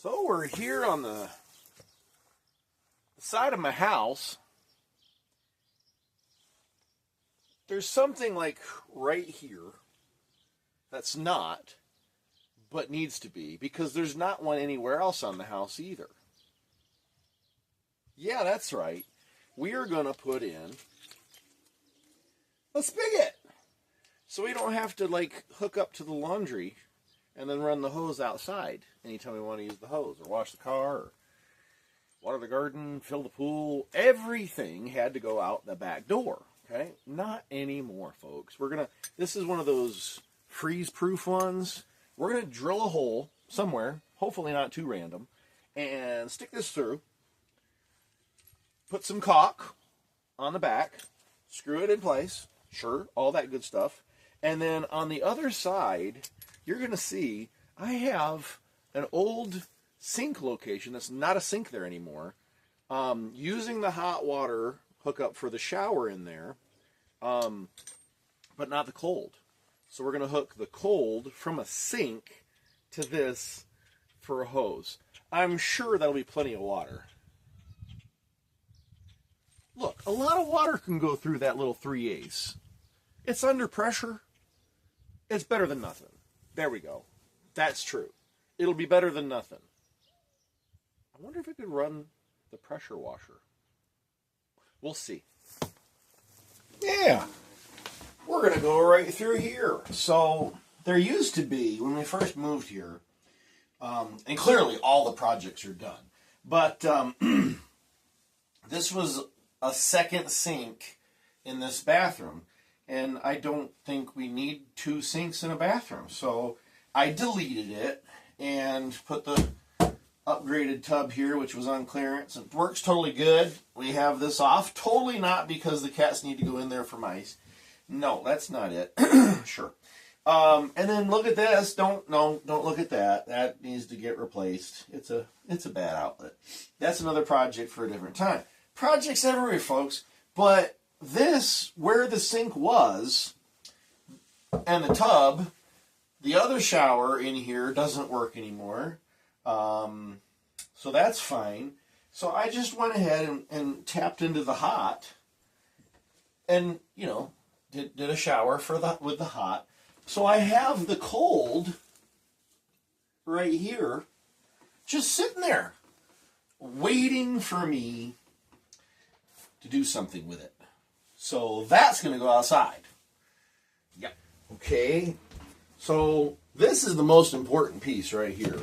So we're here on the side of my house. There's something like right here that's not, but needs to be, because there's not one anywhere else on the house either. Yeah, that's right. We are going to put in a spigot. So we don't have to like hook up to the laundry and then run the hose outside anytime we want to use the hose, or wash the car, or water the garden, fill the pool. Everything had to go out the back door. Okay? Not anymore, folks. This is one of those freeze-proof ones. We're going to drill a hole somewhere, hopefully not too random, and stick this through. Put some caulk on the back, screw it in place, sure, all that good stuff. And then on the other side, you're going to see I have an old sink location that's not a sink there anymore, using the hot water hookup for the shower in there, but not the cold. So we're going to hook the cold from a sink to this for a hose. I'm sure that'll be plenty of water. Look, a lot of water can go through that little 3/8. It's under pressure. It's better than nothing. There we go. That's true. It'll be better than nothing. I wonder if it could run the pressure washer. We'll see. Yeah. We're going to go right through here. So there used to be, when we first moved here, and clearly all the projects are done, but this was a second sink in this bathroom, and I don't think we need two sinks in a bathroom. So I deleted it and put the upgraded tub here, which was on clearance. It works totally good. We have this off. Totally not because the cats need to go in there for mice. No, that's not it. Sure. And then look at this. Don't look at that. That needs to get replaced. It's a bad outlet. That's another project for a different time. Projects everywhere, folks. But this, where the sink was, and the tub, the other shower in here doesn't work anymore. So that's fine. So I just went ahead and tapped into the hot, and did a shower with the hot. So I have the cold right here, just sitting there, waiting for me to do something with it. So that's going to go outside. Yeah. Okay. So this is the most important piece right here.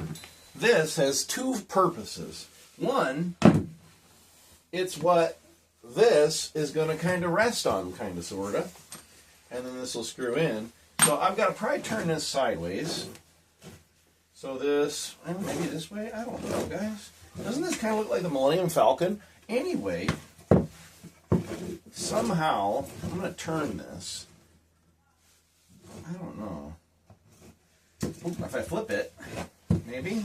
This has two purposes. One, it's what this is going to kind of rest on, kind of, sort of. And then this will screw in. So I've got to probably turn this sideways. So this, maybe this way? I don't know, guys. Doesn't this kind of look like the Millennium Falcon? Anyway, somehow, I'm going to turn this. I don't know. Ooh, if I flip it, maybe?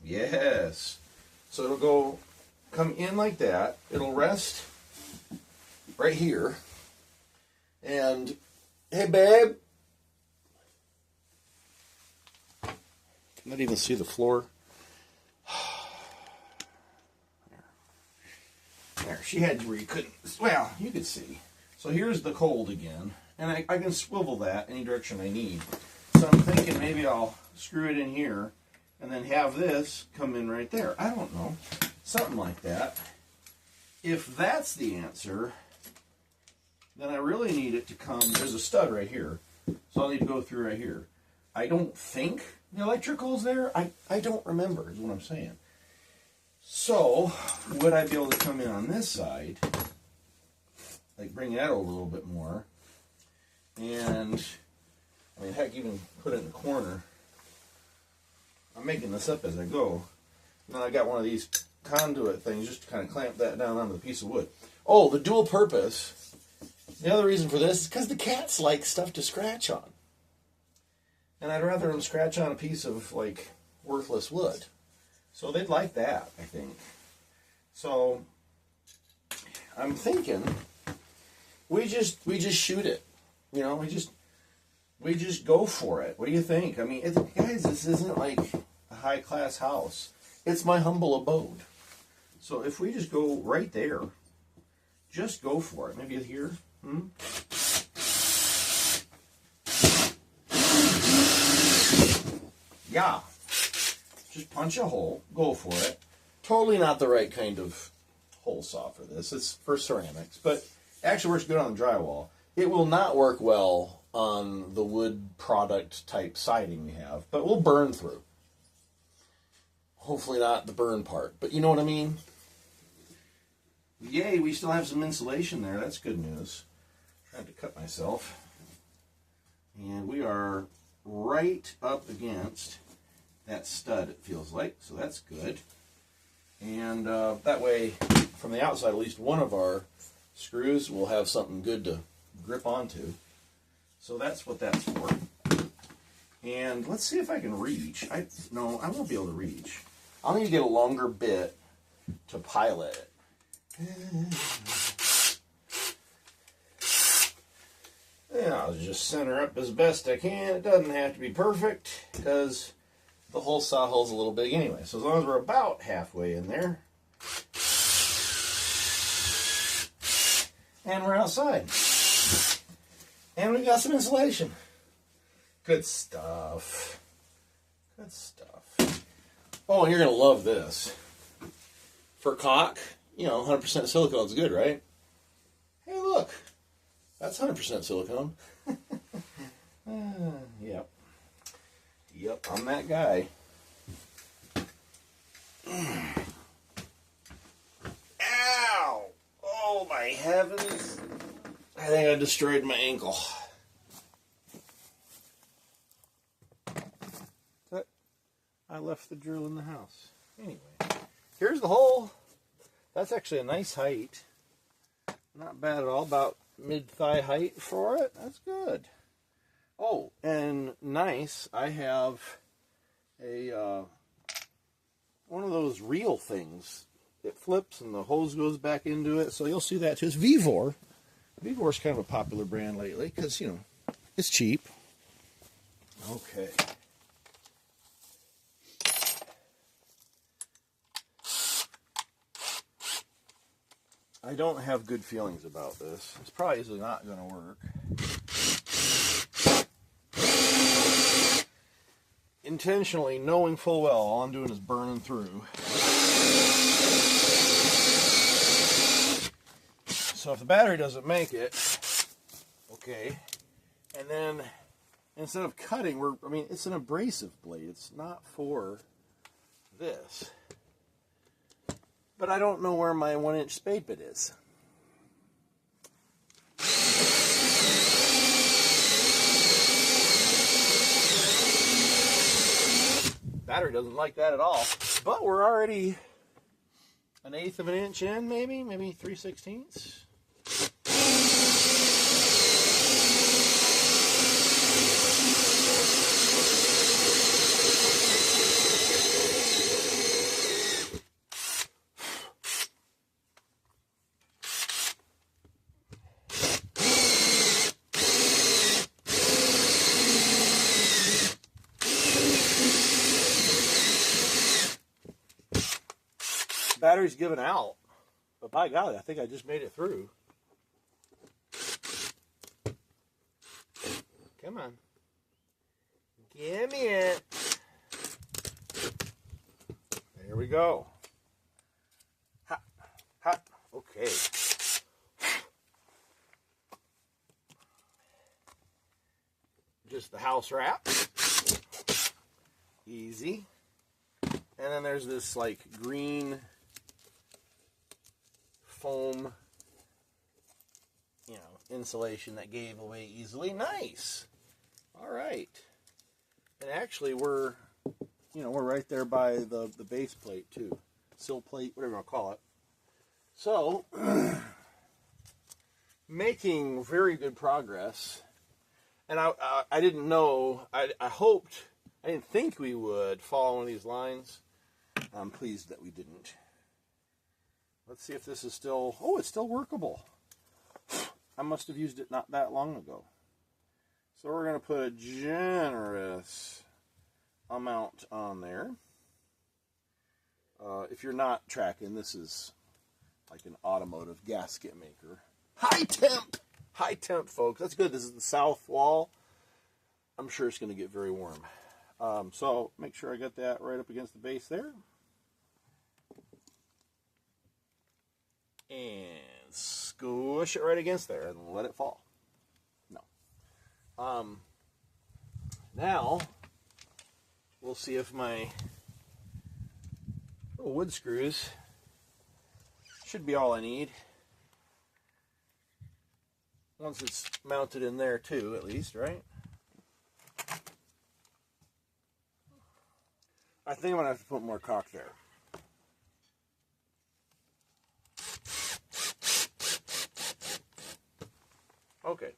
Yes. So it'll come in like that. It'll rest right here. And, hey, babe. Not even see the floor. There, she had to where you couldn't, well, you could see. So here's the cold again. And I can swivel that any direction I need. So I'm thinking maybe I'll screw it in here and then have this come in right there. I don't know. Something like that. If that's the answer, then I really need it to come. There's a stud right here. So I'll need to go through right here. I don't think the electrical's there. I don't remember is what I'm saying. So would I be able to come in on this side, like bring that over a little bit more, and I mean, heck, even put it in the corner. I'm making this up as I go. And then I got one of these conduit things just to kind of clamp that down onto the piece of wood. Oh, the dual purpose. The other reason for this is because the cats like stuff to scratch on. And I'd rather them scratch on a piece of, like, worthless wood. So they'd like that, I think. So I'm thinking we just shoot it. We just go for it. What do you think? I mean, guys, this isn't like a high-class house. it's my humble abode. So if we just go right there, just go for it. Maybe here. Yeah. Just punch a hole. Go for it. Totally not the right kind of hole saw for this. It's for ceramics, but actually works good on the drywall. It will not work well on the wood product type siding we have, but we'll burn through. Hopefully not the burn part, but you know what I mean? Yay, we still have some insulation there. That's good news. Trying to cut myself. And we are right up against that stud, it feels like, so that's good. And that way, from the outside, at least one of our screws will have something good to grip onto. So that's what that's for. And let's see if I can reach. No, I won't be able to reach. I'll need to get a longer bit to pilot it. Yeah, I'll just center up as best I can. It doesn't have to be perfect because the whole saw hole's a little big anyway. So as long as we're about halfway in there, and we're outside, and we got some insulation. Good stuff. Good stuff. Oh, and you're gonna love this. For caulk, you know, 100% silicone is good, right? Hey, look, that's 100% silicone. Yep. Yep, I'm that guy. Ow! Oh, my heavens. I think I destroyed my ankle. But I left the drill in the house. Anyway, here's the hole. That's actually a nice height. Not bad at all. About mid-thigh height for it. That's good. Oh, and nice, I have a one of those reel things. It flips and the hose goes back into it, so you'll see that too. It's Vevor. Vevor's kind of a popular brand lately because, you know, it's cheap. Okay. I don't have good feelings about this. It's probably not going to work. Intentionally, knowing full well, all I'm doing is burning through. So if the battery doesn't make it, okay, and then instead of cutting, I mean, it's an abrasive blade. It's not for this. But I don't know where my 1-inch spade bit is. Battery doesn't like that at all. But we're already 1/8 of an inch in, maybe 3/16. Battery's giving out, but by golly, I think I just made it through. Come on. Give me it. There we go. Ha, ha, okay. Just the house wrap. Easy. And then there's this like green foam, you know, insulation that gave away easily. Nice. All right. And actually we're right there by the base plate too. Sill plate, whatever you want to call it. So, making very good progress. And I didn't know, I didn't think we would follow one of these lines. I'm pleased that we didn't. Let's see if this is still, oh, it's still workable. I must have used it not that long ago. So we're going to put a generous amount on there. if you're not tracking, this is like an automotive gasket maker. High temp, folks. That's good. This is the south wall. I'm sure it's going to get very warm. So make sure I got that right up against the base there. And squish it right against there and let it fall. No. Now, we'll see if my little wood screws should be all I need. Once it's mounted in there too, at least, right? I think I'm going to have to put more caulk there. Okay,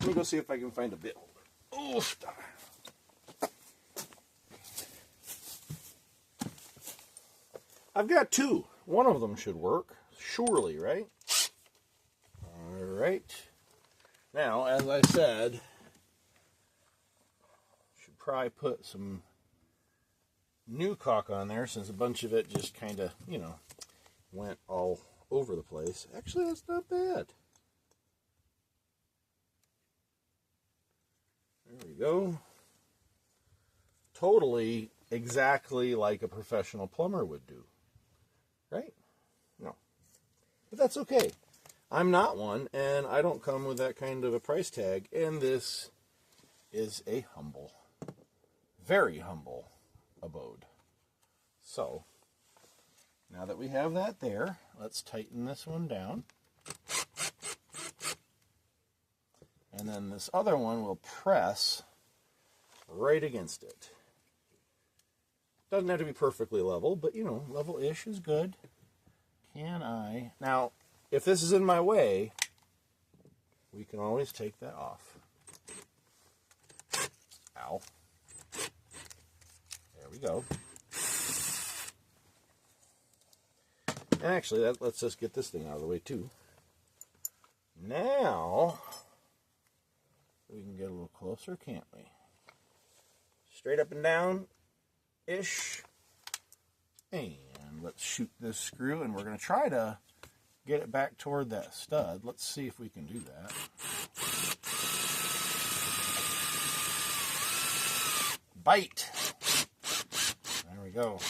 let me go see if I can find a bit holder. Oof. I've got two. One of them should work, surely, right? All right. Now, as I said, should probably put some new caulk on there since a bunch of it just kind of, you know, went all over the place. Actually, that's not bad. There we go. Totally exactly like a professional plumber would do. Right? No. But that's okay. I'm not one, and I don't come with that kind of a price tag, and this is a humble, very humble abode. So, now that we have that there, let's tighten this one down. And then this other one will press right against it. Doesn't have to be perfectly level, but, you know, level-ish is good. Can I... Now, if this is in my way, we can always take that off. Ow. There we go. And actually, that lets us get this thing out of the way, too. Now, we can get a little closer, can't we? Straight up and down-ish. And let's shoot this screw, and we're going to try to get it back toward that stud. Let's see if we can do that. Bite. There we go.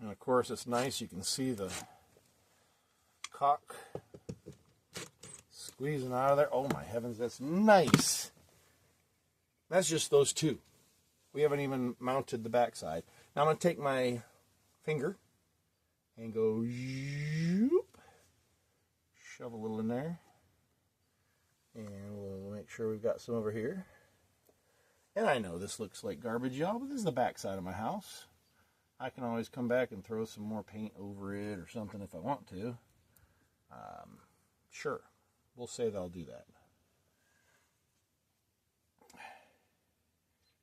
And of course, it's nice. You can see the caulk squeezing out of there. Oh my heavens, that's nice. That's just those two. We haven't even mounted the backside. Now I'm going to take my finger and go zoop, shove a little in there, and we'll make sure we've got some over here. And I know this looks like garbage, y'all, but this is the backside of my house. I can always come back and throw some more paint over it or something if I want to. Sure, we'll say that I'll do that.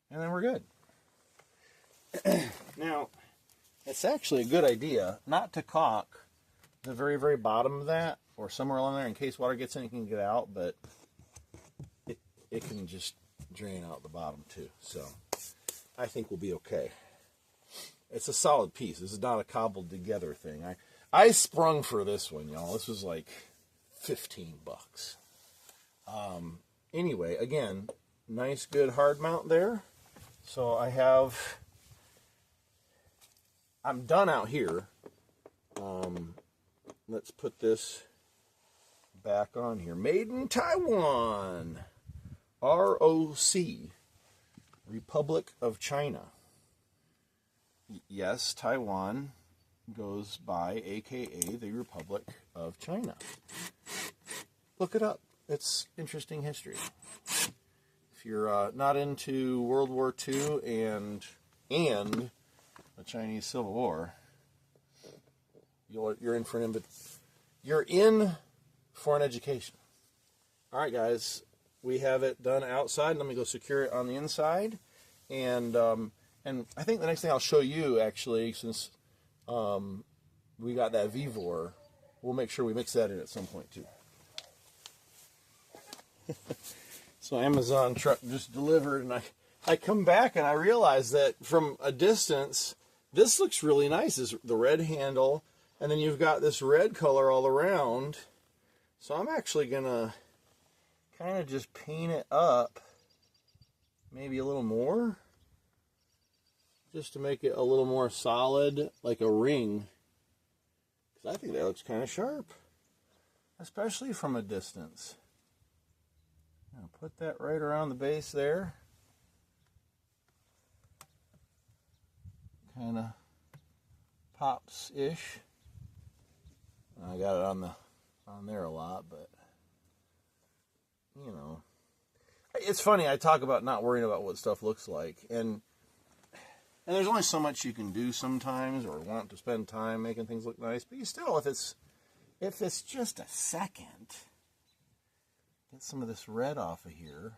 And then we're good. Now, it's actually a good idea not to caulk the very, very bottom of that or somewhere along there in case water gets in, it can get out, but it can just drain out the bottom too. So I think we'll be okay. It's a solid piece. This is not a cobbled together thing. I sprung for this one, y'all. This was like $15. Anyway, again, nice, good hard mount there. So I'm done out here. Let's put this back on here. Made in Taiwan. ROC. Republic of China. Yes, Taiwan goes by AKA the Republic of China. Look it up. It's interesting history. If you're not into World War II and the Chinese Civil War, you're in for an education. All right, guys, we have it done outside. Let me go secure it on the inside, and I think the next thing I'll show you, actually, since we got that Vevor, we'll make sure we mix that in at some point too. So Amazon truck just delivered, and I come back and I realize that from a distance, this looks really nice. This the red handle, and then you've got this red color all around. So I'm actually gonna kind of just paint it up, maybe a little more, just to make it a little more solid, like a ring. Because I think that looks kind of sharp, especially from a distance. Now put that right around the base there. Kind of pops-ish. I got it on there a lot, but you know, it's funny. I talk about not worrying about what stuff looks like, and there's only so much you can do sometimes, or want to spend time making things look nice. But you still, if it's just a second, get some of this red off of here.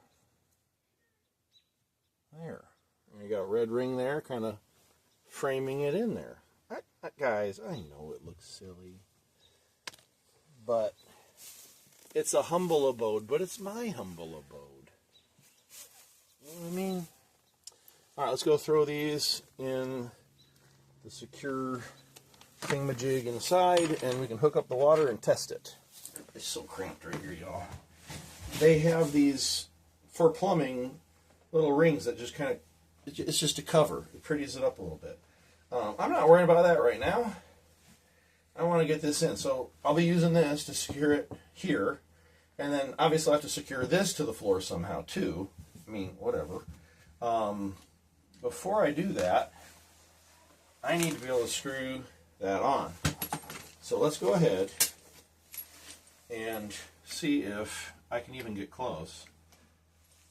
There, and you got a red ring there, kind of framing it in there. Guys, I know it looks silly, but it's a humble abode, but it's my humble abode. You know what I mean? All right, let's go throw these in the secure thingamajig inside, and we can hook up the water and test it. It's so cramped right here, y'all. They have these, for plumbing, little rings that just kind of, it's just a cover. It pretties it up a little bit. I'm not worrying about that right now. I want to get this in. So I'll be using this to secure it here. And then obviously I'll have to secure this to the floor somehow too. I mean, whatever. Before I do that, I need to be able to screw that on. So let's go ahead and see if I can even get close.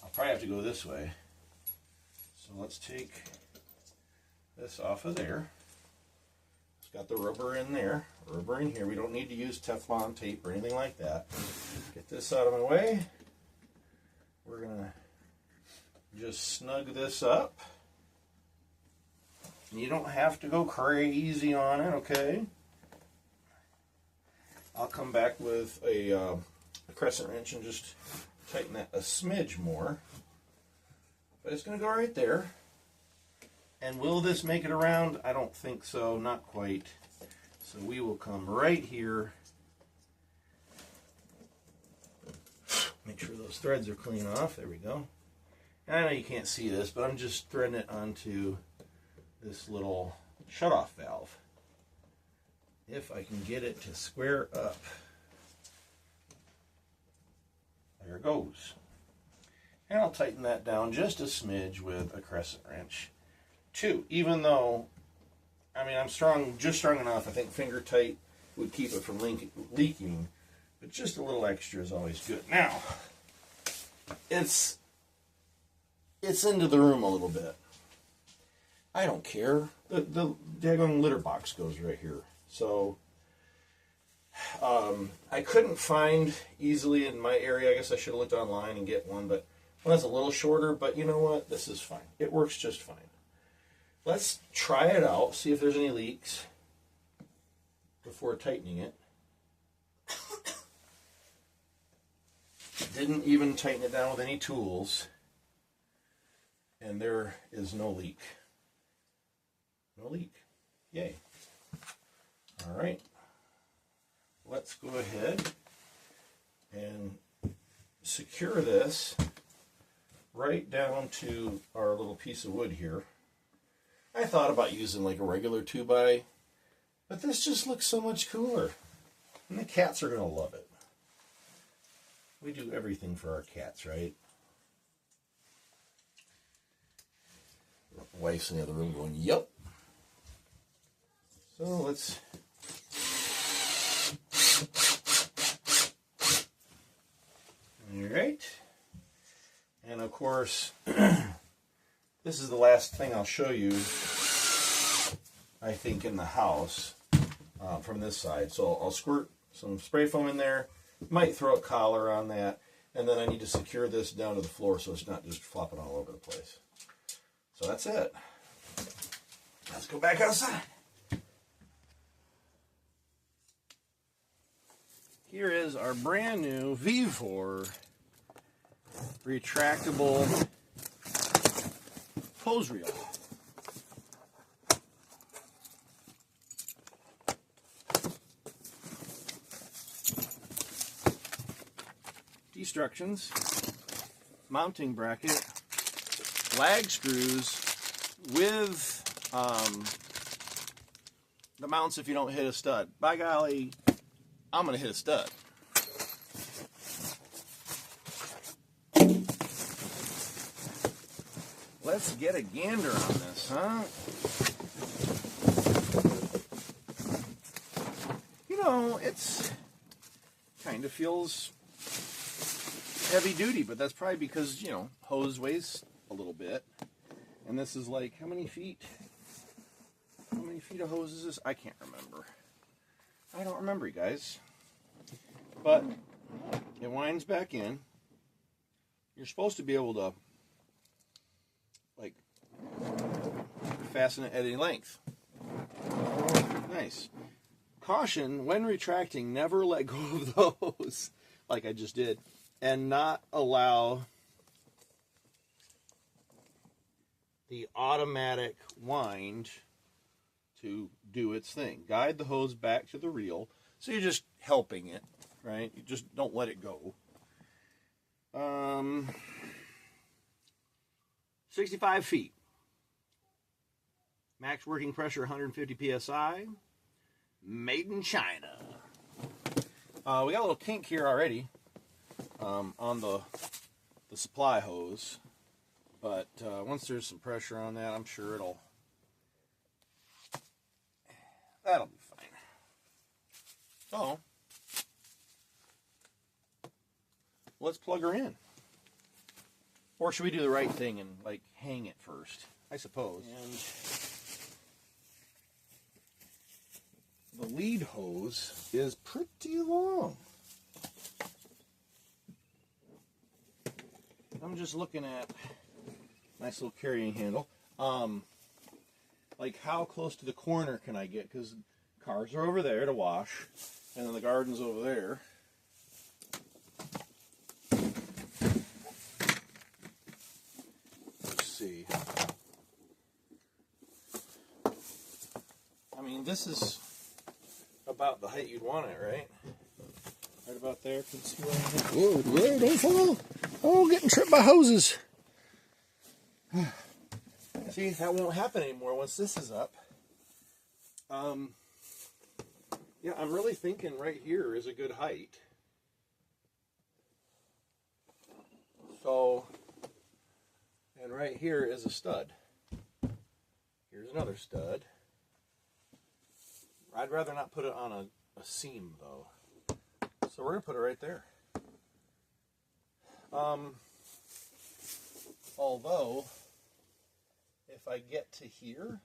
I'll probably have to go this way. So let's take this off of there. It's got the rubber in there, rubber in here. We don't need to use Teflon tape or anything like that. Get this out of my way. We're gonna just snug this up. And you don't have to go crazy on it, okay? I'll come back with a crescent wrench and just tighten that a smidge more. But it's gonna go right there. And will this make it around? I don't think so, not quite. So we will come right here. Make sure those threads are clean off. There we go. And I know you can't see this, but I'm just threading it onto this little shutoff valve. If I can get it to square up. There it goes. And I'll tighten that down just a smidge with a crescent wrench. Too, even though, I mean, I'm strong, just strong enough. I think finger tight would keep it from leaking, but just a little extra is always good. Now, it's into the room a little bit. I don't care. The daggone litter box goes right here. So, I couldn't find easily in my area. I guess I should have looked online and get one, but one that's a little shorter. But you know what? This is fine. It works just fine. Let's try it out, see if there's any leaks before tightening it. Didn't even tighten it down with any tools, and there is no leak. No leak. Yay. All right. Let's go ahead and secure this right down to our little piece of wood here. I thought about using like a regular 2x, but this just looks so much cooler. And the cats are going to love it. We do everything for our cats, right? Wife's in the other room going, yup. So let's... Alright. And of course... This is the last thing I'll show you, I think, in the house from this side. So I'll squirt some spray foam in there, might throw a collar on that, and then I need to secure this down to the floor so it's not just flopping all over the place. So that's it. Let's go back outside. Here is our brand new Vevor Retractable Hose Reel. instructions, mounting bracket, lag screws with the mounts if you don't hit a stud. By golly, I'm going to hit a stud. Let's get a gander on this, huh? You know, it's kind of feels heavy duty, but that's probably because, you know, hose weighs a little bit. And this is like, how many feet? How many feet of hose is this? I can't remember. I don't remember, you guys. But it winds back in. You're supposed to be able to, like, fasten it at any length. Nice. Caution, when retracting, never let go of the hose, like I just did, and not allow the automatic wind to do its thing. Guide the hose back to the reel, so you're just helping it, right? You just don't let it go. 65 feet. Max working pressure 150 psi. Made in China. We got a little kink here already on the supply hose, but once there's some pressure on that, I'm sure that'll be fine. So let's plug her in. Or should we do the right thing and like hang it first? I suppose. And the lead hose is pretty long. I'm just looking at nice little carrying handle. Like how close to the corner can I get? Because cars are over there to wash, and then the garden's over there. Let's see. I mean, this is about the height you'd want it, right? Right about there. Can you see what I'm doing? Whoa, don't fall. Oh, getting tripped by hoses. See, that won't happen anymore once this is up. Yeah, I'm really thinking right here is a good height. So, and right here is a stud. Here's another stud. I'd rather not put it on a seam, though. So we're going to put it right there. Although, if I get to here,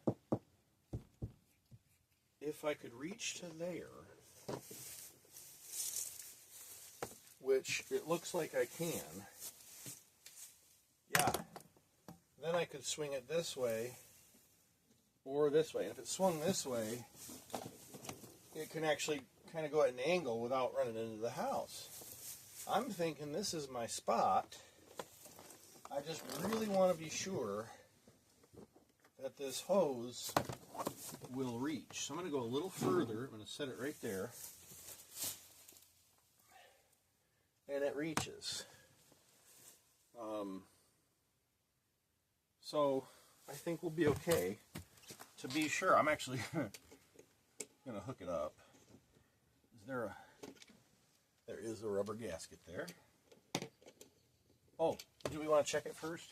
if I could reach to there, which it looks like I can, yeah, then I could swing it this way or this way. And if it swung this way, it can actually kind of go at an angle without running into the house. I'm thinking this is my spot. I just really want to be sure that this hose will reach. So I'm going to go a little further. I'm going to set it right there. And it reaches. So I think we'll be okay. To be sure, I'm actually going to hook it up. There is a rubber gasket there. Oh, do we want to check it first?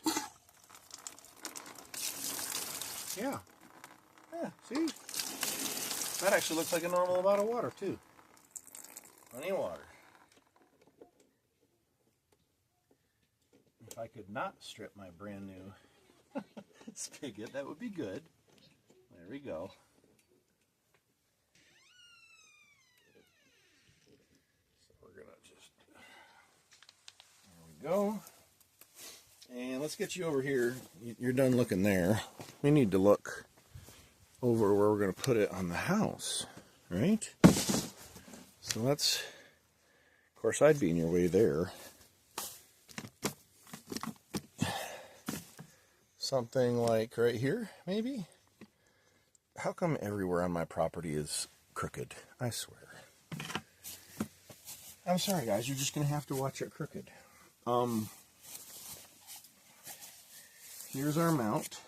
Yeah. Yeah, see? That actually looks like a normal amount of water, too. Plenty of water. If I could not strip my brand new spigot, that would be good. There we go. Go. And let's get you over here. You're done looking there. We need to look over where we're going to put it on the house, right? So let's, of course, I'd be in your way there. Something like right here, maybe? How come everywhere on my property is crooked? I swear. I'm sorry, guys. You're just going to have to watch it crooked. Here's our mount.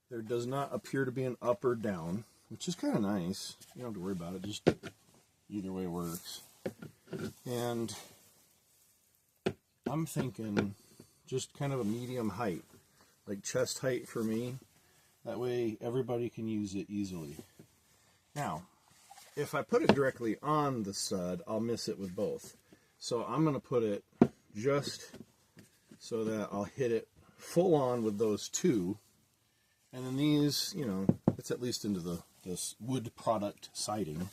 There does not appear to be an up or down, which is kind of nice. You don't have to worry about it, just either way works. And I'm thinking just kind of a medium height, like chest height for me. That way everybody can use it easily. Now, if I put it directly on the stud, I'll miss it with both. So I'm going to put it just so that I'll hit it full on with those two. And then these, you know, it's at least into this wood product siding.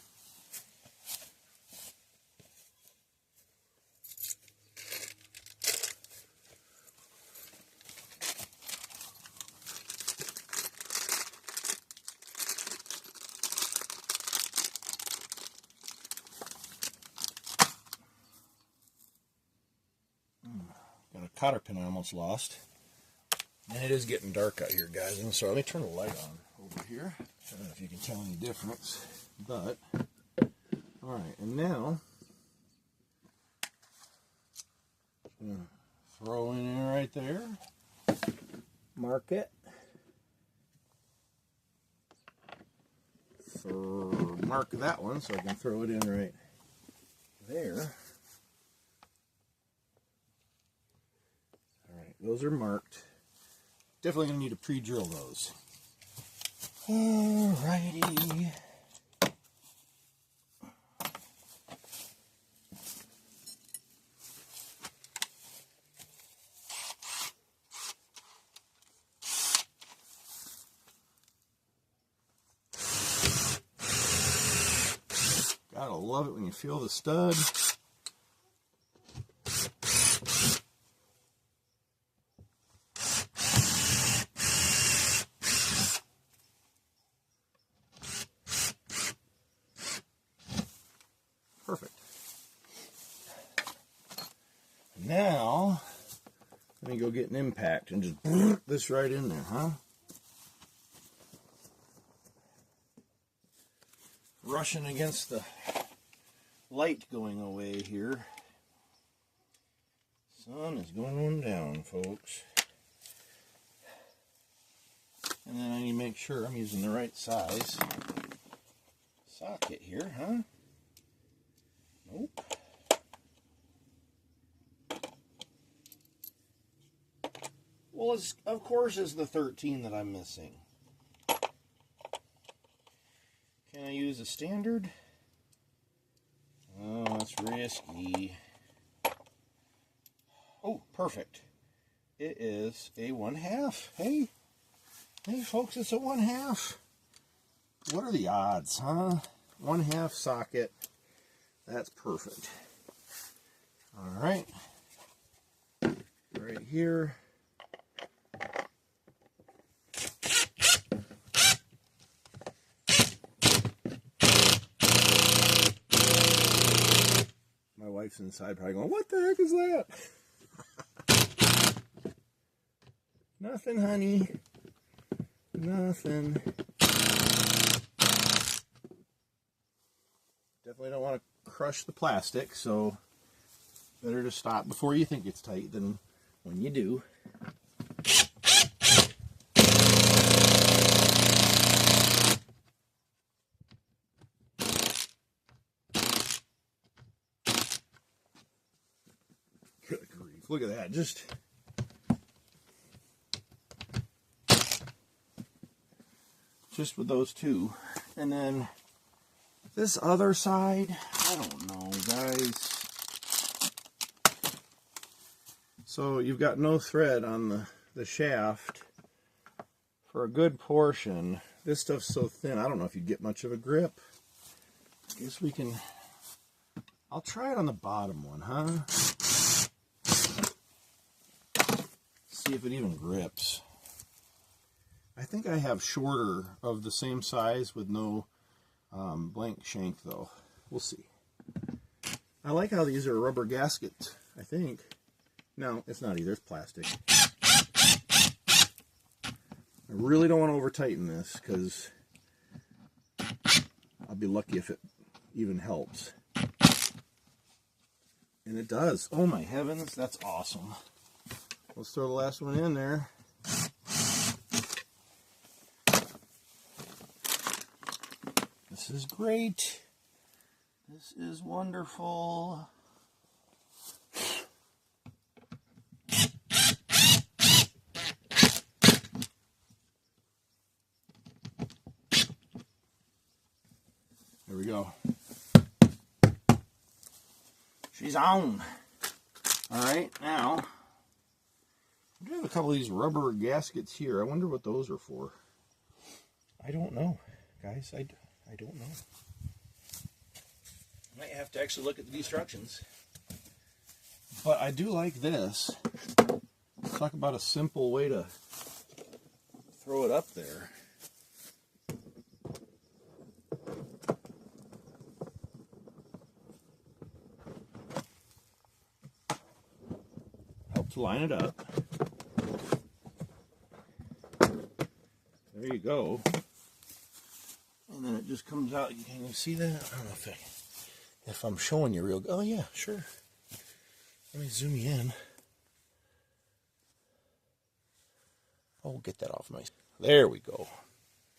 Got a cotter pin I almost lost. And it is getting dark out here, guys. And so let me turn the light on over here. I don't know if you can tell any difference. But, alright, and now, throw in right there. Mark it. Mark that one so I can throw it in right there. Alright, those are marked. Definitely going to need to pre-drill those. Alrighty. Gotta love it when you feel the stud. Perfect. Now, let me go get an impact and just this right in there, huh? Rushing against the light going away here. Sun is going down, folks. And then I need to make sure I'm using the right size socket here, huh? Nope. Well, it's, of course, it's the 13 that I'm missing. Can I use a standard? Oh, that's risky. Oh, perfect. It is a 1/2. Hey, folks, it's a 1/2. What are the odds, huh? 1/2 socket. That's perfect. All right. Right here. My wife's inside probably going, what the heck is that? Nothing, honey. Nothing. Definitely don't want to crush the plastic, so better to stop before you think it's tight than when you do. Good grief, look at that, just with those two. And then this other side, I don't know, guys. So you've got no thread on the shaft for a good portion. This stuff's so thin, I don't know if you'd get much of a grip. I guess we can, I'll try it on the bottom one, huh? See if it even grips. I think I have shorter of the same size with no blank shank, though. We'll see. I like how these are rubber gaskets, I think. No, it's not either. It's plastic. I really don't want to over-tighten this, because I'll be lucky if it even helps. And it does. Oh my heavens, that's awesome. Let's throw the last one in there. This is great. This is wonderful. There we go. She's on. All right, now I have a couple of these rubber gaskets here. I wonder what those are for. I don't know, guys. I don't know. Might have to actually look at the instructions. But I do like this. Let's talk about a simple way to throw it up there. Help to line it up. There you go. And then it just comes out. Can you see that? I don't know if I'm showing you real good. Oh yeah, sure. Let me zoom you in. Oh, get that off my... There we go.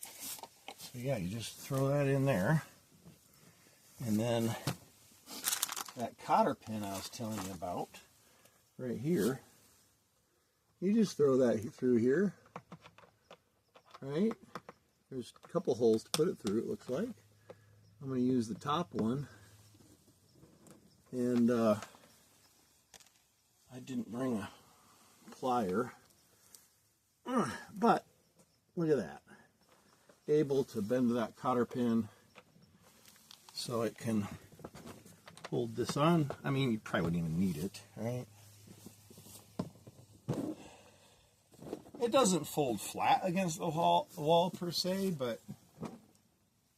So yeah, you just throw that in there. And then that cotter pin I was telling you about, right here, you just throw that through here. Right? There's a couple holes to put it through, it looks like. I'm going to use the top one. And I didn't bring a plier. But look at that. Able to bend that cotter pin so it can hold this on. I mean, you probably wouldn't even need it, right? It doesn't fold flat against the wall per se, but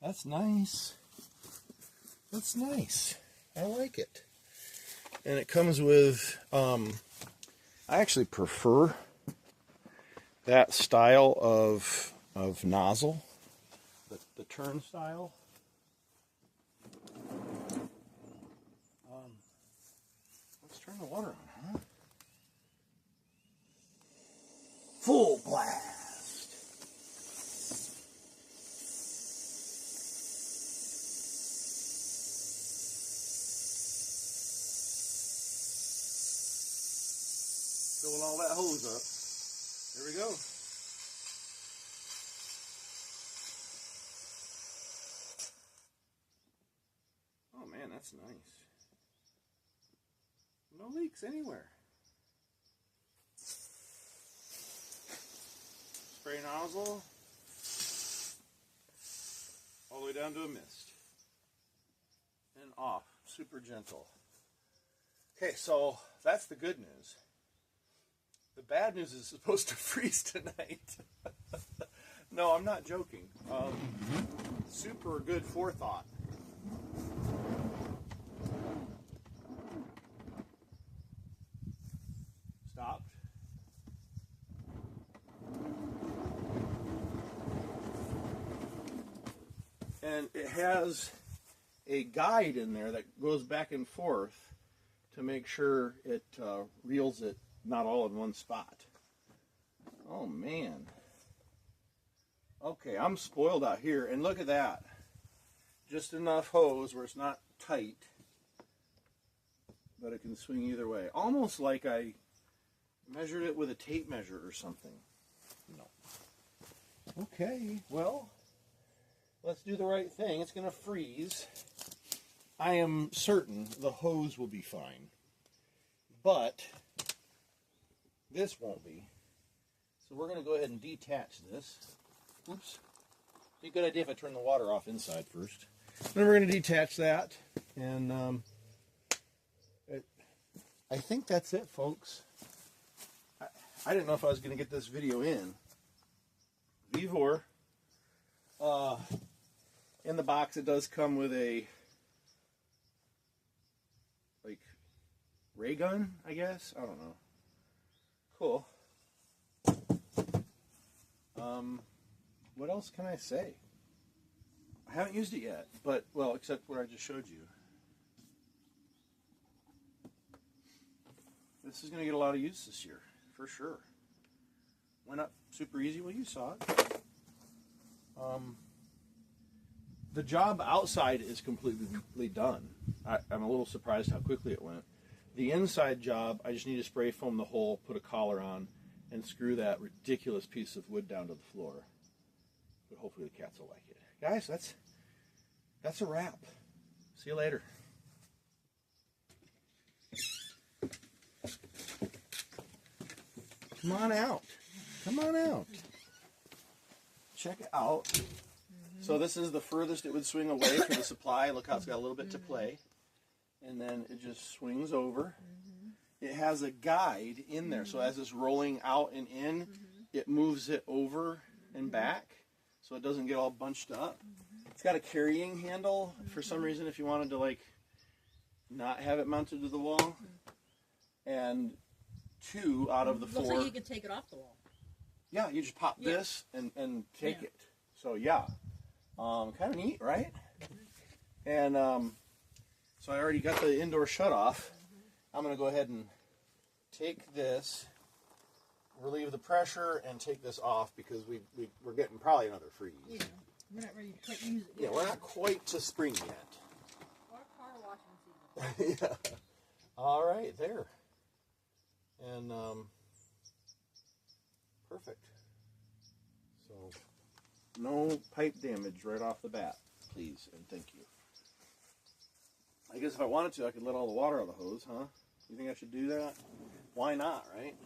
that's nice. That's nice. I like it. And it comes with, I actually prefer that style of nozzle, the turn style. Let's turn the water on, huh? Full blast. Filling all that hose up. There we go. Oh man, that's nice. No leaks anywhere. Spray nozzle all the way down to a mist and off, super gentle. Okay, so that's the good news. The bad news is it's supposed to freeze tonight. No, I'm not joking. Super good forethought. Stopped. And it has a guide in there that goes back and forth to make sure it reels it not all in one spot. Oh man. Okay, I'm spoiled out here, and look at that. Just enough hose where it's not tight, but it can swing either way. Almost like I measured it with a tape measure or something. No. Okay, well, let's do the right thing. It's going to freeze. I am certain the hose will be fine, but this won't be. So we're going to go ahead and detach this. Oops. Be a good idea if I turn the water off inside first. Then we're going to detach that, and I think that's it, folks. I didn't know if I was going to get this video in. Vevor. In the box, it does come with a ray gun, I guess. I don't know. Cool. What else can I say? I haven't used it yet, but, well, except what I just showed you. this is going to get a lot of use this year, for sure. Went up super easy. Well, you saw it. The job outside is completely done. I'm a little surprised how quickly it went. The inside job, I just need to spray foam the hole, put a collar on, and screw that ridiculous piece of wood down to the floor. But hopefully the cats will like it. Guys, that's a wrap. See you later. Come on out. Come on out. Check it out. So this is the furthest it would swing away from the supply. Look how it's got a little bit to play. And then it just swings over. It has a guide in there. So as it's rolling out and in, it moves it over and back so it doesn't get all bunched up. It's got a carrying handle for some reason if you wanted to like not have it mounted to the wall. And 2 out of the 4. Looks like you could take it off the wall. Yeah, you just pop this and take it. So yeah, kind of neat, right? And so I already got the indoor shut off. I'm going to go ahead and take this, relieve the pressure, and take this off because we're getting probably another freeze. Yeah, we're not ready to quite use it. Yeah, we're not quite to spring yet. Or car washing season. Yeah. All right, there. And perfect. So no pipe damage right off the bat, please and thank you. I guess if I wanted to, I could let all the water out of the hose, huh? You think I should do that? Why not, right?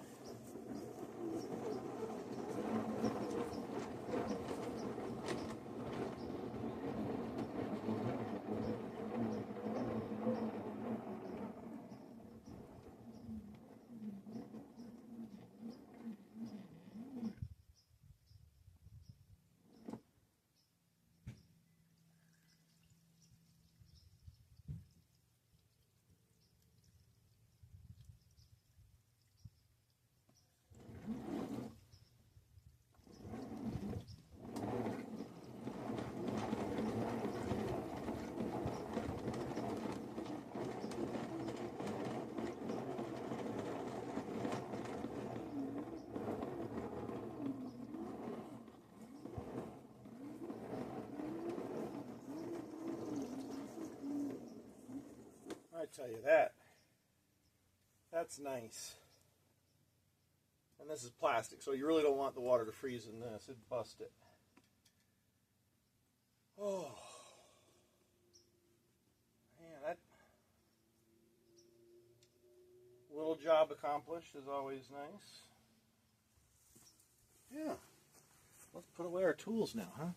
I tell you that's nice. And this is plastic, so you really don't want the water to freeze in this. It'd bust it. Oh, man, that little job accomplished is always nice. Yeah, let's put away our tools now, huh?